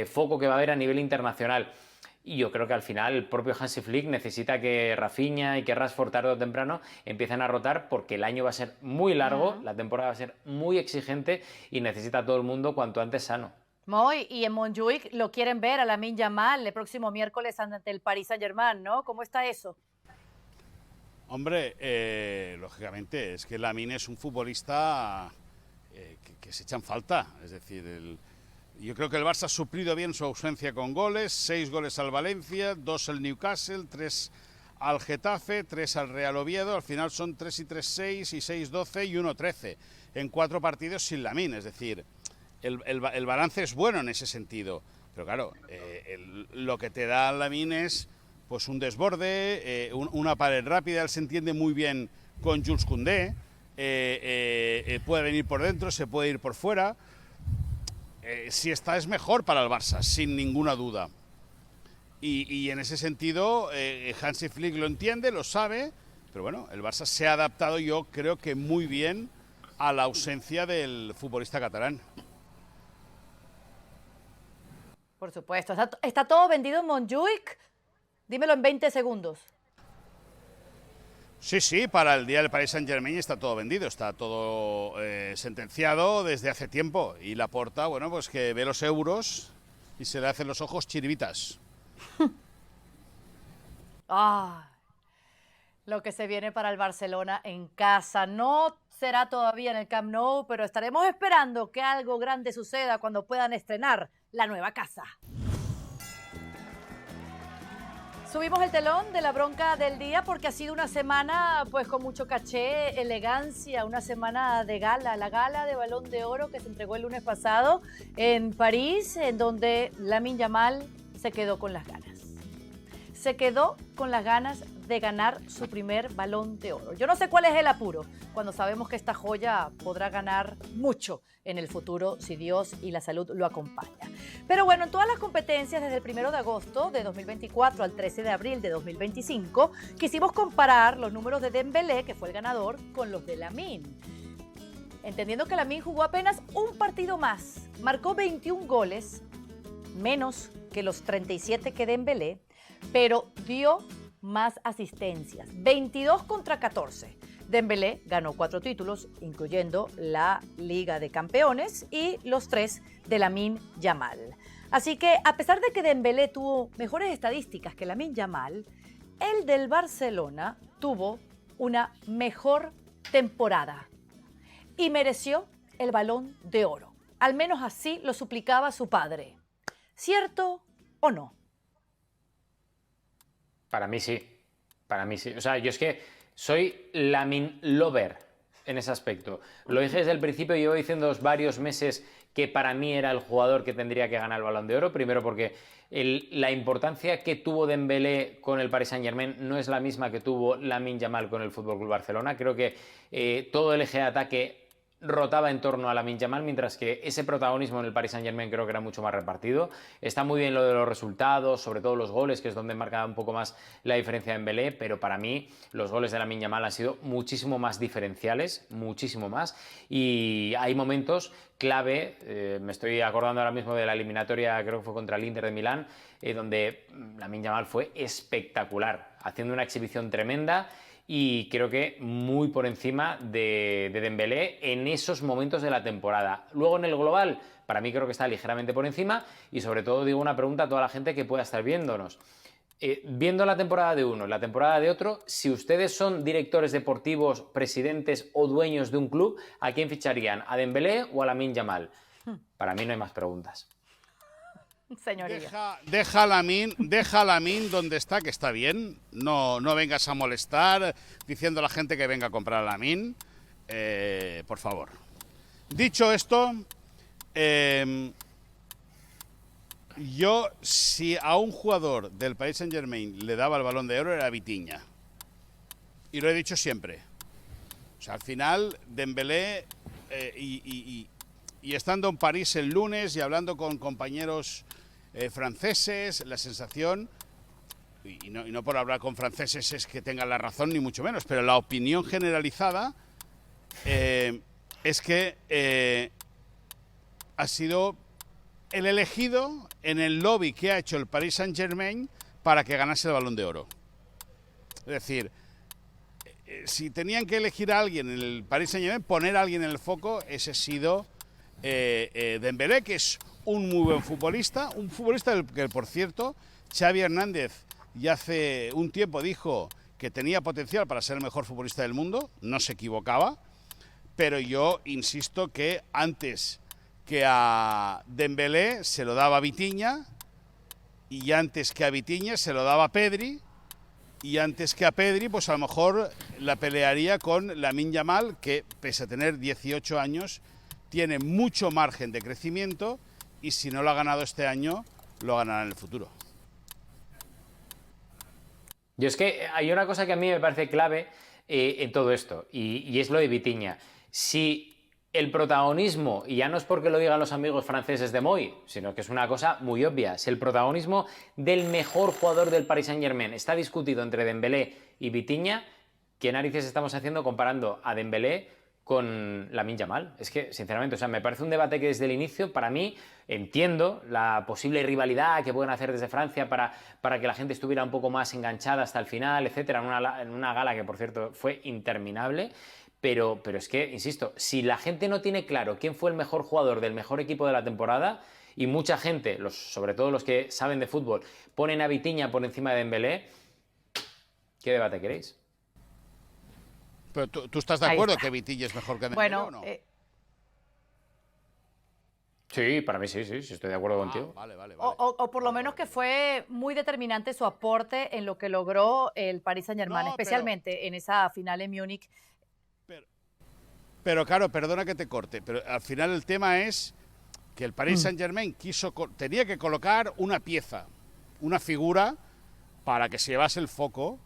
foco que va a haber a nivel internacional. Y yo creo que al final el propio Hansi Flick necesita que Rafinha y que Rashford tarde o temprano empiecen a rotar, porque el año va a ser muy largo, la temporada va a ser muy exigente y necesita a todo el mundo cuanto antes sano. Muy, y en Montjuic lo quieren ver a Lamine Yamal el próximo miércoles ante el Paris Saint-Germain, ¿no? ¿Cómo está eso? Hombre, lógicamente, es que Lamine es un futbolista que se echa en falta. Es decir, yo creo que el Barça ha suplido bien su ausencia con goles: 6 goles al Valencia, 2 al Newcastle, 3 al Getafe, 3 al Real Oviedo. Al final son 3 y 3, 6 y 6, 12 y 1, 13 en 4 partidos sin Lamine. Es decir, el balance es bueno en ese sentido, pero claro, lo que te da Lamine es pues un desborde, una pared rápida. Él se entiende muy bien con Jules Koundé, puede venir por dentro, se puede ir por fuera. Si está es mejor para el Barça, sin ninguna duda. Y en ese sentido, Hansi Flick lo entiende, lo sabe, pero bueno, el Barça se ha adaptado, yo creo que muy bien, a la ausencia del futbolista catalán. Por supuesto. ¿Está todo vendido en Montjuic? Dímelo en 20 segundos. Sí, para el día del Paris Saint-Germain está todo vendido, está todo sentenciado desde hace tiempo. Y Laporta, bueno, pues que ve los euros y se le hacen los ojos chiribitas. Lo que se viene para el Barcelona en casa. No será todavía en el Camp Nou, pero estaremos esperando que algo grande suceda cuando puedan estrenar la nueva casa. Subimos el telón de la bronca del día porque ha sido una semana pues con mucho caché, elegancia, una semana de gala, la gala de Balón de Oro que se entregó el lunes pasado en París, en donde Lamine Yamal se quedó con las ganas. Se quedó con las ganas de ganar su primer Balón de Oro. Yo no sé cuál es el apuro, cuando sabemos que esta joya podrá ganar mucho en el futuro si Dios y la salud lo acompaña. Pero bueno, en todas las competencias desde el 1 de agosto de 2024 al 13 de abril de 2025, quisimos comparar los números de Dembélé, que fue el ganador, con los de Lamine. Entendiendo que Lamine jugó apenas un partido más, marcó 21 goles, menos que los 37 que Dembélé, pero dio más asistencias, 22 contra 14. Dembélé ganó 4 títulos, incluyendo la Liga de Campeones y los 3 de Lamine Yamal. Así que, a pesar de que Dembélé tuvo mejores estadísticas que Lamine Yamal, el del Barcelona tuvo una mejor temporada y mereció el Balón de Oro. Al menos así lo suplicaba su padre. ¿Cierto o no? Para mí sí. O sea, yo es que soy Lamine lover en ese aspecto. Lo dije desde el principio, llevo diciendo varios meses que para mí era el jugador que tendría que ganar el Balón de Oro. Primero porque la importancia que tuvo Dembélé con el Paris Saint-Germain no es la misma que tuvo Lamine Yamal con el FC Barcelona. Creo que todo el eje de ataque rotaba en torno a Lamine Yamal, mientras que ese protagonismo en el Paris Saint-Germain creo que era mucho más repartido. Está muy bien lo de los resultados, sobre todo los goles, que es donde marca un poco más la diferencia de Dembélé, pero para mí los goles de Lamine Yamal han sido muchísimo más diferenciales, muchísimo más, y hay momentos clave, me estoy acordando ahora mismo de la eliminatoria, creo que fue contra el Inter de Milán, donde Lamine Yamal fue espectacular, haciendo una exhibición tremenda, y creo que muy por encima de Dembélé en esos momentos de la temporada. Luego en el global, para mí creo que está ligeramente por encima, y sobre todo digo una pregunta a toda la gente que pueda estar viéndonos. Viendo la temporada de uno y la temporada de otro, si ustedes son directores deportivos, presidentes o dueños de un club, ¿a quién ficharían? ¿A Dembélé o a Lamine Yamal? Para mí no hay más preguntas. Señoría. Deja a Lamine donde está, que está bien. No vengas a molestar diciendo a la gente que venga a comprar a Lamine. Por favor. Dicho esto, yo, si a un jugador del Paris Saint-Germain le daba el Balón de Oro, era Vitinha. Y lo he dicho siempre. O sea, al final, Dembélé, y estando en París el lunes y hablando con compañeros franceses, la sensación y no por hablar con franceses es que tengan la razón, ni mucho menos, pero la opinión generalizada es que ha sido el elegido en el lobby que ha hecho el Paris Saint-Germain para que ganase el Balón de Oro. Es decir, si tenían que elegir a alguien en el Paris Saint-Germain, poner a alguien en el foco, ese ha sido Dembélé, que es un muy buen futbolista, un futbolista del que, por cierto, Xavi Hernández ya hace un tiempo dijo que tenía potencial para ser el mejor futbolista del mundo, no se equivocaba, pero yo insisto que antes que a Dembélé se lo daba Vitinha, y antes que a Vitinha se lo daba Pedri, y antes que a Pedri, pues a lo mejor la pelearía con Lamine Yamal, que pese a tener 18 años, tiene mucho margen de crecimiento, y si no lo ha ganado este año, lo ganará en el futuro. Yo es que hay una cosa que a mí me parece clave en todo esto, y es lo de Vitinha. Si el protagonismo, y ya no es porque lo digan los amigos franceses de Moy, sino que es una cosa muy obvia, si el protagonismo del mejor jugador del Paris Saint-Germain está discutido entre Dembélé y Vitinha, ¿qué narices estamos haciendo comparando a Dembélé con Lamine Yamal? Es que, sinceramente, o sea, me parece un debate que desde el inicio, para mí, entiendo la posible rivalidad que pueden hacer desde Francia para que la gente estuviera un poco más enganchada hasta el final, etcétera, en una gala que, por cierto, fue interminable. Pero es que, insisto, si la gente no tiene claro quién fue el mejor jugador del mejor equipo de la temporada, y mucha gente, sobre todo los que saben de fútbol, ponen a Vitinha por encima de Dembélé, ¿qué debate queréis? Pero tú estás de acuerdo que Vitinha es mejor que Dembélé, Bueno, ¿o no? Sí, para mí sí, estoy de acuerdo contigo. Vale. O por lo menos que fue muy determinante su aporte en lo que logró el Paris Saint-Germain, No, especialmente en esa final en Múnich. Pero claro, perdona que te corte, pero al final el tema es que el Paris Saint-Germain tenía que colocar una pieza, una figura, para que se llevase el foco,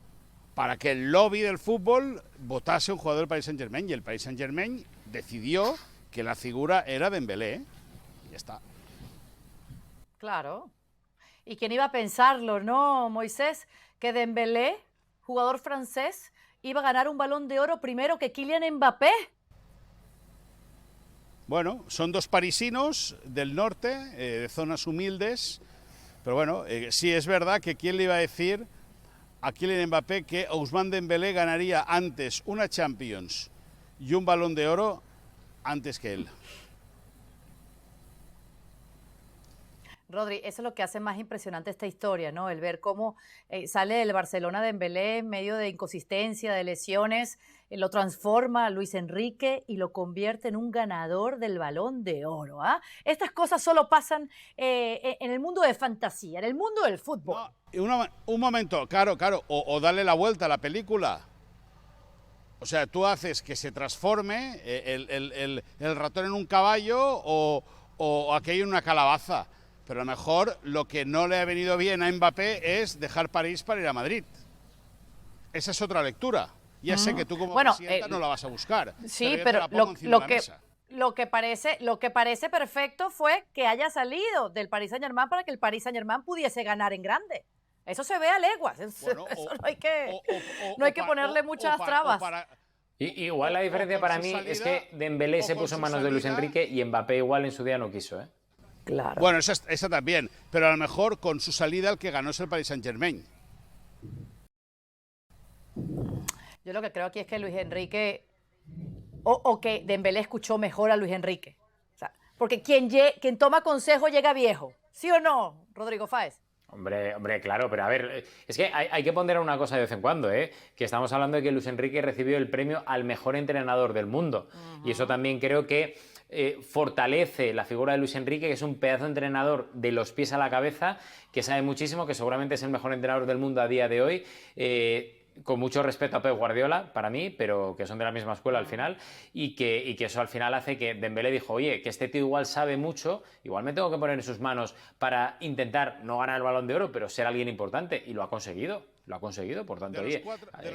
para que el lobby del fútbol votase un jugador del Paris Saint-Germain, y el Paris Saint-Germain decidió que la figura era Dembélé, y ya está. Claro. ¿Y quién iba a pensarlo, no, Moisés? Que Dembélé, jugador francés, iba a ganar un Balón de Oro primero que Kylian Mbappé. Bueno, son dos parisinos del norte, de zonas humildes, pero bueno, sí es verdad que quién le iba a decir a Kylian Mbappé que Ousmane Dembélé ganaría antes una Champions y un Balón de Oro antes que él. Rodri, eso es lo que hace más impresionante esta historia, ¿no? El ver cómo sale del Barcelona Dembélé en medio de inconsistencia, de lesiones, lo transforma a Luis Enrique y lo convierte en un ganador del Balón de Oro. ¿Ah? Estas cosas solo pasan en el mundo de fantasía, en el mundo del fútbol. No, un momento, claro, o darle la vuelta a la película. O sea, tú haces que se transforme el ratón en un caballo o aquello en una calabaza. Pero a lo mejor lo que no le ha venido bien a Mbappé es dejar París para ir a Madrid. Esa es otra lectura. Ya sé que tú como presidenta no la vas a buscar. Sí, pero lo que parece perfecto fue que haya salido del Paris Saint-Germain para que el Paris Saint-Germain pudiese ganar en grande. Eso se ve a leguas. Bueno, eso no hay que ponerle muchas trabas. Igual la diferencia para mí es que Dembélé se puso en manos de Luis Enrique y Mbappé igual en su día no quiso, ¿eh? Claro. Bueno, esa también, pero a lo mejor con su salida el que ganó es el Paris Saint-Germain. Yo lo que creo aquí es que Luis Enrique, o que Dembélé escuchó mejor a Luis Enrique. O sea, porque quien toma consejo llega viejo. ¿Sí o no, Rodrigo Fáez? Hombre, claro, pero a ver, es que hay que ponderar una cosa de vez en cuando, ¿eh? Que estamos hablando de que Luis Enrique recibió el premio al mejor entrenador del mundo. Y eso también creo que fortalece la figura de Luis Enrique, que es un pedazo de entrenador de los pies a la cabeza, que sabe muchísimo, que seguramente es el mejor entrenador del mundo a día de hoy. Con mucho respeto a Pep Guardiola, para mí, pero que son de la misma escuela al final, y que eso al final hace que Dembélé dijo, oye, que este tío igual sabe mucho, igual me tengo que poner en sus manos para intentar no ganar el Balón de Oro, pero ser alguien importante, y lo ha conseguido, por tanto, oye,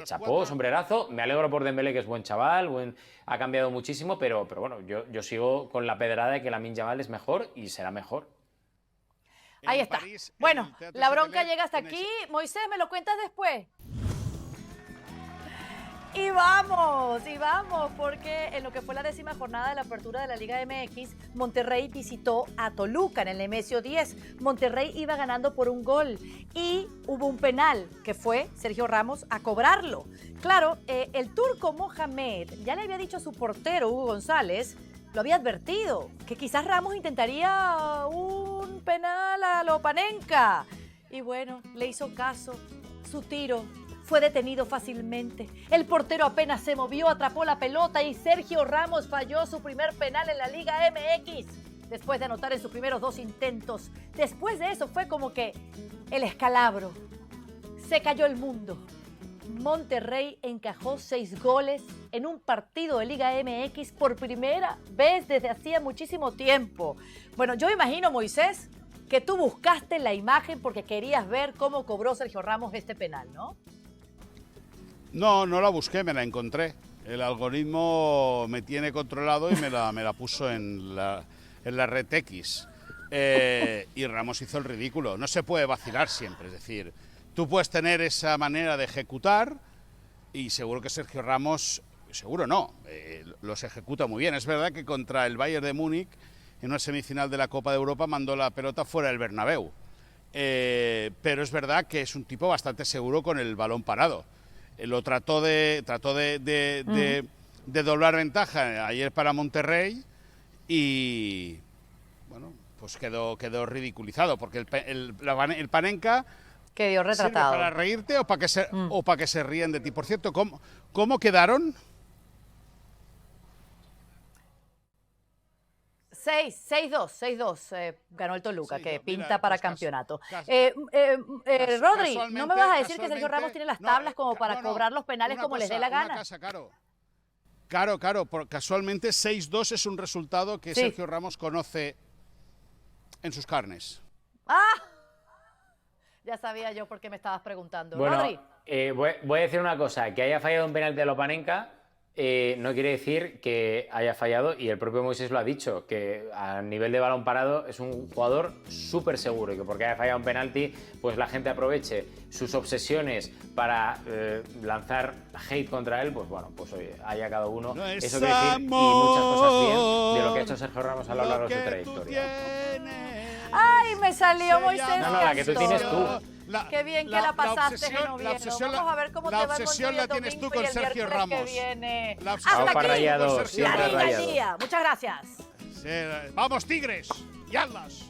chapó, sombrerazo, me alegro por Dembélé, que es buen chaval, ha cambiado muchísimo, pero bueno, yo sigo con la pedrada de que Lamine Yamal es mejor y será mejor. Ahí en está. París, en Bueno, el Teatro la bronca Châtelet, llega hasta en aquí. ese- Moisés, ¿me lo cuentas después? Y vamos, porque en lo que fue la 10ª jornada de la apertura de la Liga MX, Monterrey visitó a Toluca en el Nemesio 10. Monterrey iba ganando por 1 gol y hubo un penal que fue Sergio Ramos a cobrarlo. Claro, el turco Mohamed ya le había dicho a su portero, Hugo González, lo había advertido, que quizás Ramos intentaría un penal a lo Panenka. Y bueno, le hizo caso, su tiro fue detenido fácilmente. El portero apenas se movió, atrapó la pelota y Sergio Ramos falló su primer penal en la Liga MX. Después de anotar en sus primeros 2 intentos. Después de eso fue como que el escalabro. Se cayó el mundo. Monterrey encajó 6 goles en un partido de Liga MX por primera vez desde hacía muchísimo tiempo. Bueno, yo imagino, Moisés, que tú buscaste la imagen porque querías ver cómo cobró Sergio Ramos este penal, ¿no? No, no la busqué, me la encontré. El algoritmo me tiene controlado y me la puso en la red X. Y Ramos hizo el ridículo. No se puede vacilar siempre, es decir, tú puedes tener esa manera de ejecutar y seguro que Sergio Ramos, seguro no, los ejecuta muy bien. Es verdad que contra el Bayern de Múnich, en una semifinal de la Copa de Europa, mandó la pelota fuera del Bernabéu. Pero es verdad que es un tipo bastante seguro con el balón parado. Lo trató de doblar ventaja ayer para Monterrey y bueno, pues quedó ridiculizado porque el Panenka quedó retratado. ¿Sirve para reírte o para que se ríen de ti? Por cierto, ¿cómo quedaron? 6-2, ganó el Toluca, 6-2, que pinta mira, para pues campeonato. Rodri, ¿no me vas a decir que Sergio Ramos tiene las tablas como para cobrar los penales como les dé la gana? Claro, casualmente 6-2 es un resultado que Sí. Sergio Ramos conoce en sus carnes. ¡Ah! Ya sabía yo por qué me estabas preguntando. Bueno, Rodri. voy a decir una cosa, que haya fallado un penalti a Lopanenka no quiere decir que haya fallado, y el propio Moisés lo ha dicho, que a nivel de balón parado es un jugador súper seguro y que porque haya fallado un penalti, pues la gente aproveche sus obsesiones para lanzar hate contra él, pues bueno, pues oye, haya cada uno. No es eso quiere decir, y muchas cosas bien de lo que ha hecho Sergio Ramos a lo largo de su trayectoria. ¡Ay, me salió Moisés! No, la que tú tienes tú. Qué bien que la pasaste en Oviedo. Vamos a ver cómo te va el obsesión la tienes tú con Sergio Ramos. Hasta Vamos para aquí, Rayados, Sergio siempre la Liga al Rayados. Día. Muchas gracias. Vamos, Tigres, ¡Yallas!